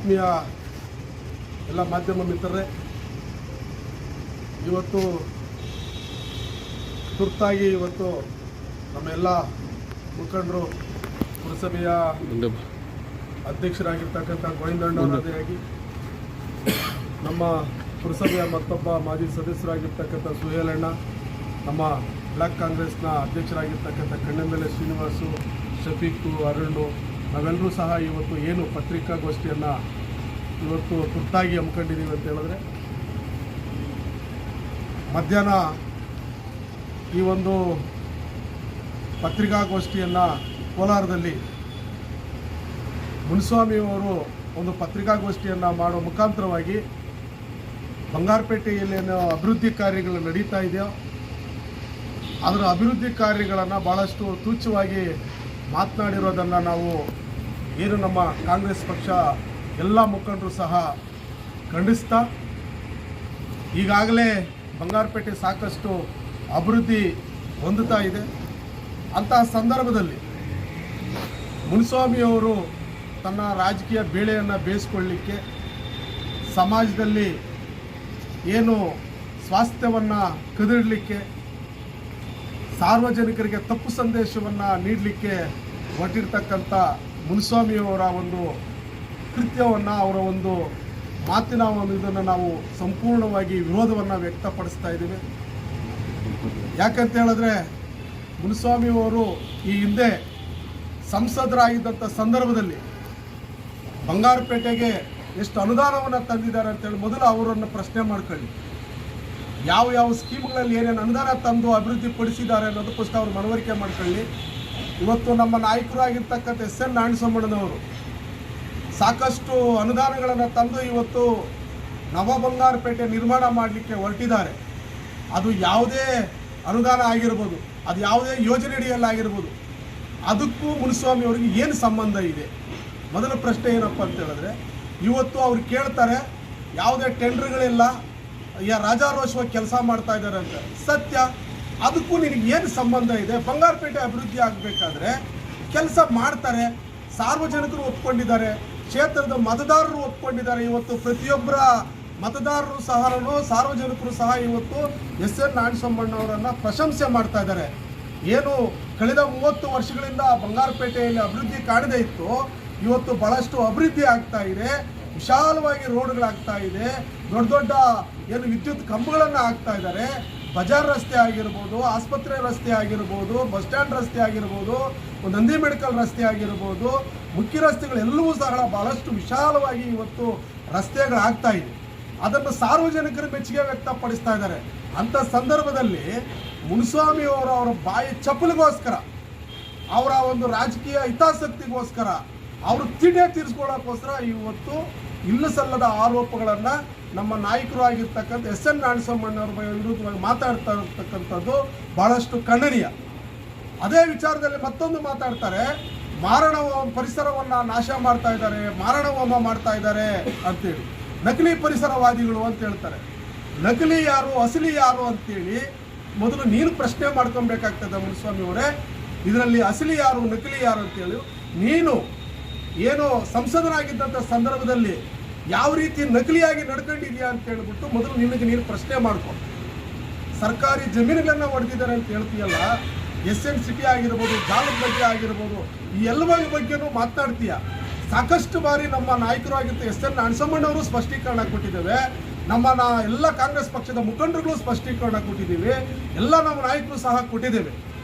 ಆತ್ಮೀಯ ಎಲ್ಲ ಮಾಧ್ಯಮ ಮಿತ್ರರೇ, ಇವತ್ತು ತುರ್ತಾಗಿ ನಮ್ಮ ಎಲ್ಲ ಮುಖಂಡರು ಪುರಸಭೆಯ ಅಧ್ಯಕ್ಷರಾಗಿರ್ತಕ್ಕಂಥ ಗೋವಿಂದಣ್ಣವರಾದಿಯಾಗಿ ನಮ್ಮ ಪುರಸಭೆಯ ಮತ್ತೊಬ್ಬ ಮಾಜಿ ಸದಸ್ಯರಾಗಿರ್ತಕ್ಕಂಥ ಸುಹೇಲಣ್ಣ, ನಮ್ಮ ಬ್ಲಾಕ್ ಕಾಂಗ್ರೆಸ್ನ ಅಧ್ಯಕ್ಷರಾಗಿರ್ತಕ್ಕಂಥ ಕಣ್ಣೆಂಬೆಲೆ ಶ್ರೀನಿವಾಸು, ಶಫೀಕು, ಅರುಣು, ನಾವೆಲ್ಲರೂ ಸಹ ಇವತ್ತು ಏನು ಪತ್ರಿಕಾಗೋಷ್ಠಿಯನ್ನು ಇವತ್ತು ತುರ್ತಾಗಿ ಹಮ್ಮಿಕೊಂಡಿದ್ದೀವಿ ಅಂತ ಹೇಳಿದ್ರೆ, ಮಧ್ಯಾಹ್ನ ಈ ಒಂದು ಪತ್ರಿಕಾಗೋಷ್ಠಿಯನ್ನು ಕೋಲಾರದಲ್ಲಿ ಮುನಿಸ್ವಾಮಿಯವರು ಒಂದು ಪತ್ರಿಕಾಗೋಷ್ಠಿಯನ್ನು ಮಾಡೋ ಮುಖಾಂತರವಾಗಿ ಬಂಗಾರಪೇಟೆಯಲ್ಲಿ ಏನೋ ಅಭಿವೃದ್ಧಿ ಕಾರ್ಯಗಳು ನಡೀತಾ ಇದೆಯೋ ಅದರ ಅಭಿವೃದ್ಧಿ ಕಾರ್ಯಗಳನ್ನು ಭಾಳಷ್ಟು ತುಚ್ಛವಾಗಿ ಮಾತನಾಡಿರೋದನ್ನು ನಾವು ಏನು ನಮ್ಮ ಕಾಂಗ್ರೆಸ್ ಪಕ್ಷ ಎಲ್ಲ ಮುಖಂಡರು ಸಹ ಖಂಡಿಸ್ತಾ, ಈಗಾಗಲೇ ಬಂಗಾರಪೇಟೆ ಸಾಕಷ್ಟು ಅಭಿವೃದ್ಧಿ ಹೊಂದುತ್ತಾ ಇದೆ. ಅಂತಹ ಸಂದರ್ಭದಲ್ಲಿ ಮುನಿಸ್ವಾಮಿಯವರು ತನ್ನ ರಾಜಕೀಯ ಬೇಳೆಯನ್ನು ಬೇಯಿಸ್ಕೊಳ್ಳಿಕ್ಕೆ, ಸಮಾಜದಲ್ಲಿ ಏನು ಸ್ವಾಸ್ಥ್ಯವನ್ನು ಕದಿಡಲಿಕ್ಕೆ, ಸಾರ್ವಜನಿಕರಿಗೆ ತಪ್ಪು ಸಂದೇಶವನ್ನು ನೀಡಲಿಕ್ಕೆ ಹೊರಟಿರ್ತಕ್ಕಂಥ ಮುನಿಸ್ವಾಮಿಯವರ ಒಂದು ಕೃತ್ಯವನ್ನು, ಅವರ ಒಂದು ಮಾತಿನ ಒಂದು ಇದನ್ನು ನಾವು ಸಂಪೂರ್ಣವಾಗಿ ವಿರೋಧವನ್ನು ವ್ಯಕ್ತಪಡಿಸ್ತಾ ಇದ್ದೀವಿ. ಯಾಕಂತ ಹೇಳಿದ್ರೆ, ಮುನಿಸ್ವಾಮಿಯವರು ಈ ಹಿಂದೆ ಸಂಸದರಾಗಿದ್ದಂಥ ಸಂದರ್ಭದಲ್ಲಿ ಬಂಗಾರಪೇಟೆಗೆ ಎಷ್ಟು ಅನುದಾನವನ್ನು ತಂದಿದ್ದಾರೆ ಅಂತೇಳಿ ಮೊದಲು ಅವರನ್ನು ಪ್ರಶ್ನೆ ಮಾಡ್ಕೊಳ್ಳಿ. ಯಾವ ಸ್ಕೀಮ್ಗಳಲ್ಲಿ ಏನೇನು ಅನುದಾನ ತಂದು ಅಭಿವೃದ್ಧಿ ಪಡಿಸಿದ್ದಾರೆ ಅನ್ನೋದಕ್ಕೋಸ್ಕರ ಅವ್ರು ಮನವರಿಕೆ ಮಾಡ್ಕೊಳ್ಳಿ. ಇವತ್ತು ನಮ್ಮ ನಾಯಕರಾಗಿರ್ತಕ್ಕಂಥ ಎಸ್.ಎನ್. ನಾರಾಯಣಸ್ವಾಮಣ್ಣನವರು ಸಾಕಷ್ಟು ಅನುದಾನಗಳನ್ನು ತಂದು ಇವತ್ತು ನವ ಬಂಗಾರಪೇಟೆ ನಿರ್ಮಾಣ ಮಾಡಲಿಕ್ಕೆ ಹೊರಟಿದ್ದಾರೆ. ಅದು ಯಾವುದೇ ಅನುದಾನ ಆಗಿರ್ಬೋದು, ಅದು ಯಾವುದೇ ಯೋಜನೆಯಡಿಯಲ್ಲಾಗಿರ್ಬೋದು, ಅದಕ್ಕೂ ಮುನಿಸ್ವಾಮಿ ಅವರಿಗೆ ಏನು ಸಂಬಂಧ ಇದೆ? ಮೊದಲ ಪ್ರಶ್ನೆ ಏನಪ್ಪ ಅಂತ ಹೇಳಿದ್ರೆ, ಇವತ್ತು ಅವ್ರು ಕೇಳ್ತಾರೆ ಯಾವುದೇ ಟೆಂಡರ್ಗಳಿಲ್ಲ, ರಾಜಾರೋಷವಾಗಿ ಕೆಲಸ ಮಾಡ್ತಾ ಇದ್ದಾರೆ ಅಂತ. ಸತ್ಯ, ಅದಕ್ಕೂ ನಿನಗೆ ಏನು ಸಂಬಂಧ ಇದೆ? ಬಂಗಾರಪೇಟೆ ಅಭಿವೃದ್ಧಿ ಆಗಬೇಕಾದ್ರೆ ಕೆಲಸ ಮಾಡ್ತಾರೆ, ಸಾರ್ವಜನಿಕರು ಒಪ್ಕೊಂಡಿದ್ದಾರೆ, ಕ್ಷೇತ್ರದ ಮತದಾರರು ಒಪ್ಕೊಂಡಿದ್ದಾರೆ. ಇವತ್ತು ಪ್ರತಿಯೊಬ್ಬರ ಮತದಾರರು ಸಹ, ಸಾರ್ವಜನಿಕರು ಸಹ ಇವತ್ತು ಎಸ್.ಎನ್. ನಾರಾಯಣಸ್ವಾಮಣ್ಣವರನ್ನು ಪ್ರಶಂಸೆ ಮಾಡ್ತಾ ಇದ್ದಾರೆ. ಏನು ಕಳೆದ 30 ವರ್ಷಗಳಿಂದ ಬಂಗಾರಪೇಟೆಯಲ್ಲಿ ಅಭಿವೃದ್ಧಿ ಕಾಣದೇ ಇತ್ತು, ಇವತ್ತು ಭಾಳಷ್ಟು ಅಭಿವೃದ್ಧಿ ಆಗ್ತಾ ಇದೆ. ವಿಶಾಲವಾಗಿ ರೋಡ್ಗಳಾಗ್ತಾ ಇದೆ, ದೊಡ್ಡ ಏನು ವಿದ್ಯುತ್ ಕಂಬಗಳನ್ನು ಹಾಕ್ತಾ ಇದ್ದಾರೆ. ಬಜಾರ್ ರಸ್ತೆ ಆಗಿರ್ಬೋದು, ಆಸ್ಪತ್ರೆ ರಸ್ತೆ ಆಗಿರ್ಬೋದು, ಬಸ್ ಸ್ಟ್ಯಾಂಡ್ ರಸ್ತೆ ಆಗಿರ್ಬೋದು, ನಂದಿ ಮೆಡಿಕಲ್ ರಸ್ತೆ ಆಗಿರ್ಬೋದು, ಮುಖ್ಯ ರಸ್ತೆಗಳೆಲ್ಲವೂ ಸಹ ಭಾಳಷ್ಟು ವಿಶಾಲವಾಗಿ ಇವತ್ತು ರಸ್ತೆಗಳಾಗ್ತಾ ಇದೆ. ಅದನ್ನು ಸಾರ್ವಜನಿಕರು ಮೆಚ್ಚುಗೆ ವ್ಯಕ್ತಪಡಿಸ್ತಾ ಇದ್ದಾರೆ. ಅಂಥ ಸಂದರ್ಭದಲ್ಲಿ ಮುನಿಸ್ವಾಮಿಯವರ ಬಾಯಿ ಚಪ್ಪಲಿಗೋಸ್ಕರ, ಅವರ ಒಂದು ರಾಜಕೀಯ ಹಿತಾಸಕ್ತಿಗೋಸ್ಕರ, ಅವರು ತಿಂಡೆ ತೀರಿಸ್ಕೊಳ್ಳೋಕ್ಕೋಸ್ಕರ ಇವತ್ತು ಇಲ್ಲ ಸಲ್ಲದ ಆರೋಪಗಳನ್ನು ನಮ್ಮ ನಾಯಕರು ಆಗಿರ್ತಕ್ಕಂಥ ಎಸ್.ಎನ್. ನಾರಾಯಣಸ್ವಾಮಣ್ಣವ್ರ ವಿರುದ್ಧವಾಗಿ ಮಾತಾಡ್ತಾ ಇರ್ತಕ್ಕಂಥದ್ದು ಭಾಳಷ್ಟು ಖಂಡನೀಯ. ಅದೇ ವಿಚಾರದಲ್ಲಿ ಮತ್ತೊಂದು ಮಾತಾಡ್ತಾರೆ, ಮಾರಣ ಪರಿಸರವನ್ನು ನಾಶ ಮಾಡ್ತಾ ಇದ್ದಾರೆ, ಮಾರಣ ಹೋಮ ಮಾಡ್ತಾ ಇದ್ದಾರೆ ಅಂತೇಳಿ. ನಕಲಿ ಪರಿಸರವಾದಿಗಳು ಅಂತ ಹೇಳ್ತಾರೆ. ನಕಲಿ ಯಾರು, ಅಸಲಿ ಯಾರು ಅಂತೇಳಿ ಮೊದಲು ನೀನು ಪ್ರಶ್ನೆ ಮಾಡ್ಕೊಬೇಕಾಗ್ತದೆ ಮುನಿಸ್ವಾಮಿ ಅವರೇ. ಇದರಲ್ಲಿ ಅಸಲಿ ಯಾರು, ನಕಲಿ ಯಾರು ಅಂತೇಳಿ ನೀನು ಏನು ಸಂಸದನಾಗಿದ್ದಂಥ ಸಂದರ್ಭದಲ್ಲಿ ಯಾವ ರೀತಿ ನಕಲಿಯಾಗಿ ನಡ್ಕೊಂಡಿದ್ಯಾ ಅಂತ ಹೇಳ್ಬಿಟ್ಟು ಮೊದಲು ನೀನು ಪ್ರಶ್ನೆ ಮಾಡ್ಕೊ. ಸರ್ಕಾರಿ ಜಮೀನುಗಳನ್ನು ಹೊಡೆದಿದ್ದಾರೆ ಅಂತ ಹೇಳ್ತೀಯಲ್ಲ, ಎಸ್.ಎನ್. ಸಿಟಿ ಆಗಿರ್ಬೋದು, ಜಾಲದ ಬಗ್ಗೆ ಆಗಿರ್ಬೋದು, ಈ ಎಲ್ಲ ಬಗ್ಗೆನೂ ಮಾತನಾಡ್ತೀಯ. ಸಾಕಷ್ಟು ಬಾರಿ ನಮ್ಮ ನಾಯಕರು ಆಗಿರ್ತ ಎಸ್.ಎನ್. ನಾರಾಯಣಸ್ವಾಮಣ್ಣವರು ಸ್ಪಷ್ಟೀಕರಣ ಕೊಟ್ಟಿದ್ದೇವೆ, ಎಲ್ಲ ಕಾಂಗ್ರೆಸ್ ಪಕ್ಷದ ಮುಖಂಡರುಗಳು ಸ್ಪಷ್ಟೀಕರಣ ಕೊಟ್ಟಿದ್ದೀವಿ, ಎಲ್ಲ ನಮ್ಮ ನಾಯಕರು ಸಹ ಕೊಟ್ಟಿದ್ದೇವೆ.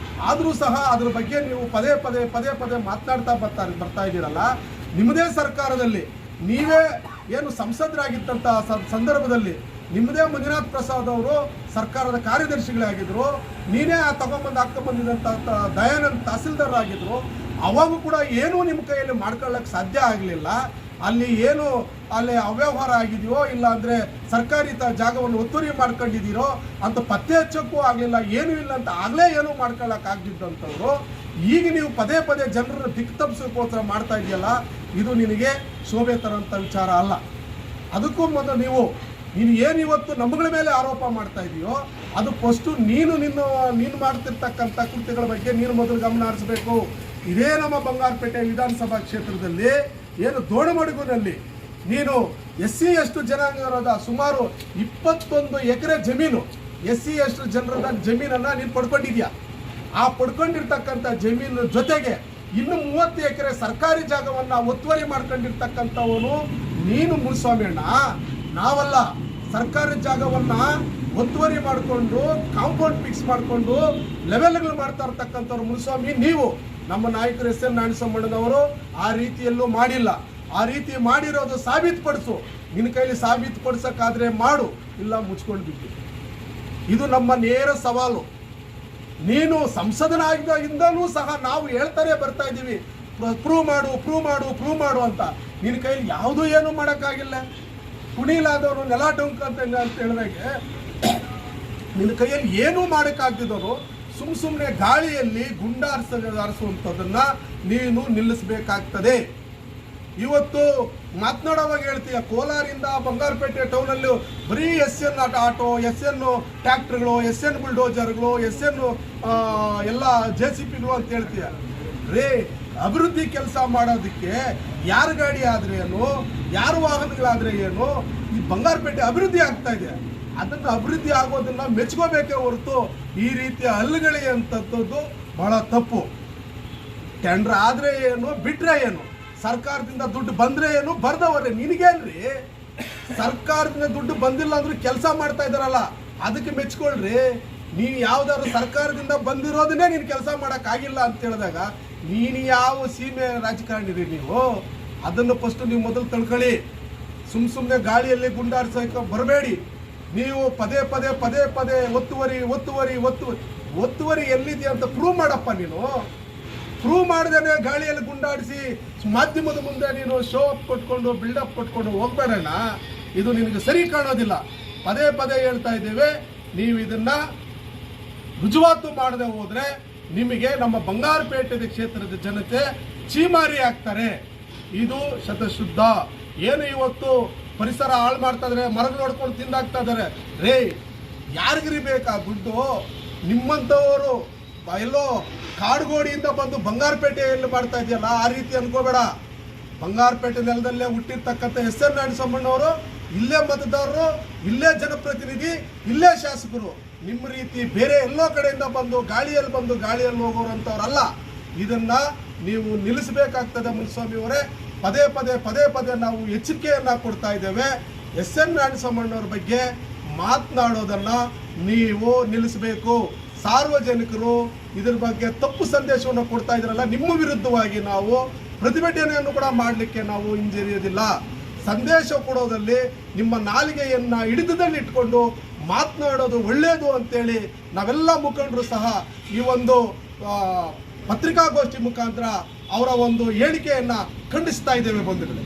ಆದರೂ ಸಹ ಅದ್ರ ಬಗ್ಗೆ ನೀವು ಪದೇ ಪದೇ ಮಾತನಾಡ್ತಾ ಬರ್ತಾ ಇದ್ದೀರಲ್ಲ. ನಿಮ್ಮದೇ ಸರ್ಕಾರದಲ್ಲಿ ನೀವೇ ಏನು ಸಂಸದರಾಗಿದ್ದಂಥ ಸಂದರ್ಭದಲ್ಲಿ ನಿಮ್ಮದೇ ಮಂಜುನಾಥ್ ಪ್ರಸಾದ್ ಅವರು ಸರ್ಕಾರದ ಕಾರ್ಯದರ್ಶಿಗಳೇ ಆಗಿದ್ರು, ನೀನೇ ಹಾಕ್ಕೊಂಬಂದಿದ್ದಂಥ ದಯಾನಂದ್ ತಹಸೀಲ್ದಾರ್ ಆಗಿದ್ರು. ಅವಾಗೂ ಕೂಡ ಏನೂ ನಿಮ್ಮ ಕೈಯಲ್ಲಿ ಮಾಡ್ಕೊಳ್ಳೋಕ್ಕೆ ಸಾಧ್ಯ ಆಗಲಿಲ್ಲ. ಅಲ್ಲಿ ಅವ್ಯವಹಾರ ಆಗಿದೆಯೋ, ಇಲ್ಲ ಅಂದರೆ ಸರ್ಕಾರಿ ಜಾಗವನ್ನು ಒತ್ತುವರಿ ಮಾಡ್ಕೊಂಡಿದ್ದೀರೋ ಅಂತ ಪತ್ತೆ ಹಚ್ಚೋಕ್ಕೂ ಆಗಲಿಲ್ಲ, ಏನೂ ಇಲ್ಲ ಅಂತ ಆಗಲೇ ಏನೂ ಮಾಡ್ಕೊಳ್ಳೋಕ್ಕಾಗದಿದ್ದಂಥವ್ರು ಈಗ ನೀವು ಪದೇ ಜನರನ್ನು ದಿಕ್ಕು ತಪ್ಪಿಸೋಕ್ಕೋಸ್ಕರ ಮಾಡ್ತಾ ಇದೆಯಲ್ಲ, ಇದು ನಿನಗೆ ಶೋಭೆ ತರೋಂಥ ವಿಚಾರ ಅಲ್ಲ. ಅದಕ್ಕೂ ಮೊದಲು ನೀನು ಏನು ಇವತ್ತು ನಮ್ಮಗಳ ಮೇಲೆ ಆರೋಪ ಮಾಡ್ತಾ ಇದೆಯೋ ಅದು ಫಸ್ಟು ನೀನು ಮಾಡ್ತಿರ್ತಕ್ಕಂಥ ಕೃತ್ಯಗಳ ಬಗ್ಗೆ ನೀನು ಮೊದಲು ಗಮನ ಹರಿಸಬೇಕು. ಇದೇ ನಮ್ಮ ಬಂಗಾರಪೇಟೆ ವಿಧಾನಸಭಾ ಕ್ಷೇತ್ರದಲ್ಲಿ ಏನು ದೋಣಮಡುಗುನಲ್ಲಿ ನೀನು SC ಎಷ್ಟು ಜನಾಂಗದ ಸುಮಾರು 21 ಎಕರೆ ಜಮೀನು SC ಎಷ್ಟು ಜನರದ ಜಮೀನನ್ನ ನೀನು ಪಡ್ಕೊಂಡಿದ್ಯಾ. ಆ ಪಡ್ಕೊಂಡಿರ್ತಕ್ಕಂಥ ಜಮೀನು ಜೊತೆಗೆ ಇನ್ನು 30 ಎಕರೆ ಸರ್ಕಾರಿ ಜಾಗವನ್ನ ಒತ್ತುವರಿ ಮಾಡ್ಕೊಂಡಿರ್ತಕ್ಕಂಥವನು ನೀನು ಮುನಿಸ್ವಾಮಿ ಅಣ್ಣ, ನಾವಲ್ಲ. ಸರ್ಕಾರಿ ಜಾಗವನ್ನ ಒತ್ತುವರಿ ಮಾಡಿಕೊಂಡು ಕಾಂಪೌಂಡ್ ಫಿಕ್ಸ್ ಮಾಡಿಕೊಂಡು ಲೆವೆಲ್ಗಳು ಮಾಡ್ತಾ ಇರ್ತಕ್ಕಂಥವ್ರು ಮುನಿಸ್ವಾಮಿ ನೀವು. ನಮ್ಮ ನಾಯಕರು SN ನಾರಾಯಣಸ್ವಾಮಣ್ಣನವರು ಆ ರೀತಿಯಲ್ಲೂ ಮಾಡಿಲ್ಲ. ಆ ರೀತಿ ಮಾಡಿರೋದು ಸಾಬೀತುಪಡಿಸು. ನಿನ್ನ ಕೈಲಿ ಸಾಬೀತುಪಡಿಸೋಕ್ಕಾದ್ರೆ ಮಾಡು, ಇಲ್ಲ ಮುಚ್ಕೊಂಡು ಬಿಟ್ಟು. ಇದು ನಮ್ಮ ನೇರ ಸವಾಲು. ನೀನು ಸಂಸದನಾಗಿದ್ದಾಗಿಂದಲೂ ಸಹ ನಾವು ಹೇಳ್ತಾನೆ ಬರ್ತಾ ಇದ್ದೀವಿ, ಪ್ರೂವ್ ಮಾಡು ಅಂತ. ನಿನ್ನ ಕೈಲಿ ಯಾವುದೂ ಏನೂ ಮಾಡೋಕ್ಕಾಗಿಲ್ಲ. ಕುಣಿಲಾದವರು ನೆಲ ಡೊಂಕ್ ಅಂತ ಹೇಳಿದಾಗೆ ನಿನ್ನ ಕೈಯಲ್ಲಿ ಏನೂ ಮಾಡೋಕ್ಕಾಗ್ತಿದ್ದವರು ಸುಮ್ಮನೆ ಗಾಳಿಯಲ್ಲಿ ಗುಂಡಾರಿಸುವಂಥದ್ದನ್ನ ನೀನು ನಿಲ್ಲಿಸಬೇಕಾಗ್ತದೆ. ಇವತ್ತು ಮಾತನಾಡುವಾಗ ಹೇಳ್ತೀಯ, ಕೋಲಾರಿಂದ ಬಂಗಾರಪೇಟೆ ಟೌನಲ್ಲಿ ಬರೀ SN auto, SN ಟ್ರ್ಯಾಕ್ಟರ್ಗಳು, SN ಬುಲ್ಡೋಜರ್ಗಳು, SN ಎಲ್ಲ JCPಗಳು ಅಂತ ಹೇಳ್ತೀಯ. ರೇ, ಅಭಿವೃದ್ಧಿ ಕೆಲಸ ಮಾಡೋದಕ್ಕೆ ಯಾರ ಗಾಡಿ ಆದ್ರೆ ಏನು, ಯಾರ ವಾಹನಗಳಾದ್ರೆ ಏನು, ಈ ಬಂಗಾರಪೇಟೆ ಅಭಿವೃದ್ಧಿ ಆಗ್ತಾ ಇದೆ. ಅದನ್ನು ಅಭಿವೃದ್ಧಿ ಆಗೋದನ್ನ ಮೆಚ್ಕೋಬೇಕೇ ಹೊರತು ಈ ರೀತಿಯ ಹಲ್ಲುಗಳೇ ಅಂತದ್ದು ಬಹಳ ತಪ್ಪು. ಟೆಂಡರ್ ಆದ್ರೆ ಏನು, ಬಿಟ್ರೆ ಏನು, ಸರ್ಕಾರದಿಂದ ದುಡ್ಡು ಬಂದ್ರೆ ಏನು, ಬರ್ದವ್ರೆ ನಿನಗೇನ್ರಿ. ಸರ್ಕಾರದಿಂದ ದುಡ್ಡು ಬಂದಿಲ್ಲ ಅಂದ್ರೂ ಕೆಲಸ ಮಾಡ್ತಾ ಇದಾರಲ್ಲ, ಅದಕ್ಕೆ ಮೆಚ್ಕೊಳ್ರಿ. ನೀನು ಯಾವ್ದಾದ್ರು ಸರ್ಕಾರದಿಂದ ಬಂದಿರೋದನ್ನೇ ನೀನು ಕೆಲಸ ಮಾಡೋಕ್ಕಾಗಿಲ್ಲ ಅಂತ ಹೇಳಿದಾಗ ನೀನು ಯಾವ ಸೀಮೆ ರಾಜಕಾರಣಿ ನೀವು? ಅದನ್ನು ಫಸ್ಟ್ ನೀವು ಮೊದಲು ತಿಳ್ಕೊಳ್ಳಿ. ಸುಮ್ಮನೆ ಗಾಳಿಯಲ್ಲಿ ಗುಂಡಾರಿಸೋಕೆ ಬರಬೇಡಿ. ನೀವು ಪದೇ ಪದೇ ಒತ್ತುವರಿ ಎಲ್ಲಿದೆ ಅಂತ ಪ್ರೂವ್ ಮಾಡಪ್ಪ. ನೀನು ಪ್ರೂವ್ ಮಾಡ್ದೇನೆ ಗಾಳಿಯಲ್ಲಿ ಗುಂಡಾಡಿಸಿ ಮಾಧ್ಯಮದ ಮುಂದೆ ನೀನು ಶೋ ಅಪ್ ಕೊಟ್ಕೊಂಡು ಬಿಲ್ಡಪ್ ಕೊಟ್ಕೊಂಡು ಹೋಗ್ಬೇಡಣ್ಣ. ಇದು ನಿನಗೆ ಸರಿ ಕಾಣೋದಿಲ್ಲ. ಪದೇ ಹೇಳ್ತಾ ಇದ್ದೇವೆ, ನೀವು ಇದನ್ನ ರುಜುವಾತು ಮಾಡದೆ ಹೋದ್ರೆ ನಿಮಗೆ ನಮ್ಮ ಬಂಗಾರಪೇಟೆ ಕ್ಷೇತ್ರದ ಜನತೆ ಚೀಮಾರಿ ಆಗ್ತಾರೆ. ಇದು ಶತಶುದ್ಧ. ಏನು ಇವತ್ತು ಪರಿಸರ ಹಾಳು ಮಾಡ್ತಾ ಇದಾರೆ, ಮರಗಳು ನೋಡ್ಕೊಂಡು ತಿಂದಾಗ್ತಾ ಇದಾರೆ. ರೇ, ಯಾರಿಗ್ರಿ ಬೇಕಾ ದುಡ್ಡು? ನಿಮ್ಮಂಥವರು ಎಲ್ಲೋ ಕಾಡುಗೋಡಿಯಿಂದ ಬಂದು ಬಂಗಾರಪೇಟೆಯಲ್ಲಿ ಮಾಡ್ತಾ ಇದೆಯಲ್ಲ, ಆ ರೀತಿ ಅನ್ಕೋಬೇಡ. ಬಂಗಾರಪೇಟೆ ನೆಲದಲ್ಲೇ ಹುಟ್ಟಿರ್ತಕ್ಕಂಥ SN ನಾರಾಯಣಸ್ವಾಮಣ್ಣವರು ಇಲ್ಲೇ ಮತದಾರರು, ಇಲ್ಲೇ ಜನಪ್ರತಿನಿಧಿ, ಇಲ್ಲೇ ಶಾಸಕರು. ನಿಮ್ಮ ರೀತಿ ಬೇರೆ ಎಲ್ಲೋ ಕಡೆಯಿಂದ ಬಂದು ಗಾಳಿಯಲ್ಲಿ ಹೋಗೋರಂಥವ್ರಲ್ಲ. ಇದನ್ನ ನೀವು ನಿಲ್ಲಿಸಬೇಕಾಗ್ತದೆ ಮುನಿಸ್ವಾಮಿ ಅವರೇ. ಪದೇ ನಾವು ಎಚ್ಚರಿಕೆಯನ್ನ ಕೊಡ್ತಾ ಇದ್ದೇವೆ. SN ನಾರಾಯಣಸ್ವಾಮಣ್ಣವ್ರ ಬಗ್ಗೆ ಮಾತನಾಡೋದನ್ನ ನೀವು ನಿಲ್ಲಿಸಬೇಕು. ಸಾರ್ವಜನಿಕರು ಇದ್ರ ಬಗ್ಗೆ ತಪ್ಪು ಸಂದೇಶವನ್ನು ಕೊಡ್ತಾ ಇದ್ರಲ್ಲ, ನಿಮ್ಮ ವಿರುದ್ಧವಾಗಿ ನಾವು ಪ್ರತಿಭಟನೆಯನ್ನು ಕೂಡ ಮಾಡಲಿಕ್ಕೆ ನಾವು ಹಿಂಜರಿಯೋದಿಲ್ಲ. ಸಂದೇಶ ಕೊಡೋದಲ್ಲಿ ನಿಮ್ಮ ನಾಲಿಗೆಯನ್ನ ಹಿಡಿತದಲ್ಲಿ ಇಟ್ಕೊಂಡು ಮಾತನಾಡೋದು ಒಳ್ಳೆಯದು ಅಂತೇಳಿ ನಾವೆಲ್ಲ ಮುಖಂಡರು ಸಹ ಈ ಒಂದು ಪತ್ರಿಕಾಗೋಷ್ಠಿ ಮುಖಾಂತರ ಅವರ ಒಂದು ಹೇಳಿಕೆಯನ್ನ ಖಂಡಿಸ್ತಾ ಇದ್ದೇವೆ ಬಂಧುಗಳೇ.